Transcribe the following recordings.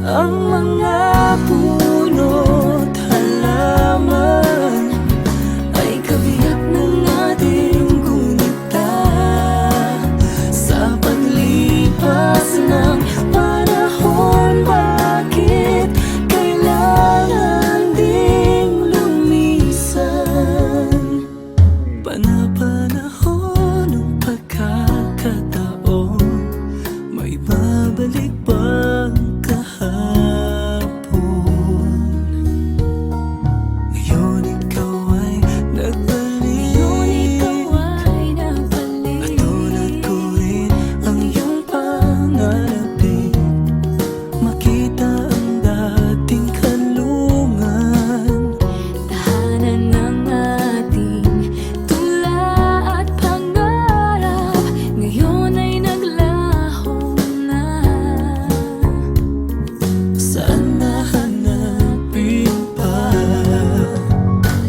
ang mga puno't halaman ay kabiyak ng ating gunita. Sa paglipas ng panahon, bakit kailangan ding lumisan? Panapanahon ng pagkakataon, may babalik bang kahapon? Ngayon ikaw ay nagbalik, at tulad ko rin ang iyong pangarapin. Makita ang dating kanlungan, Tahanan ng ating tula at pangarap, ngayon ay naglaho na. saan nahanapin pa?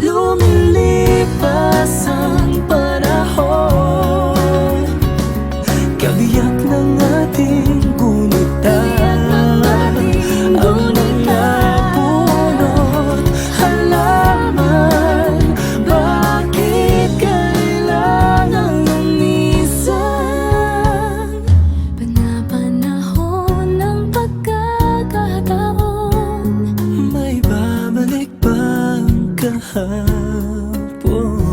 Lumilipas ang panahon, kabiyak ng ating gunita. Ang mga puno't halaman, bakit kailangan lumisan? Panapanahon ng pagkakataon, May babalik bang kahapon?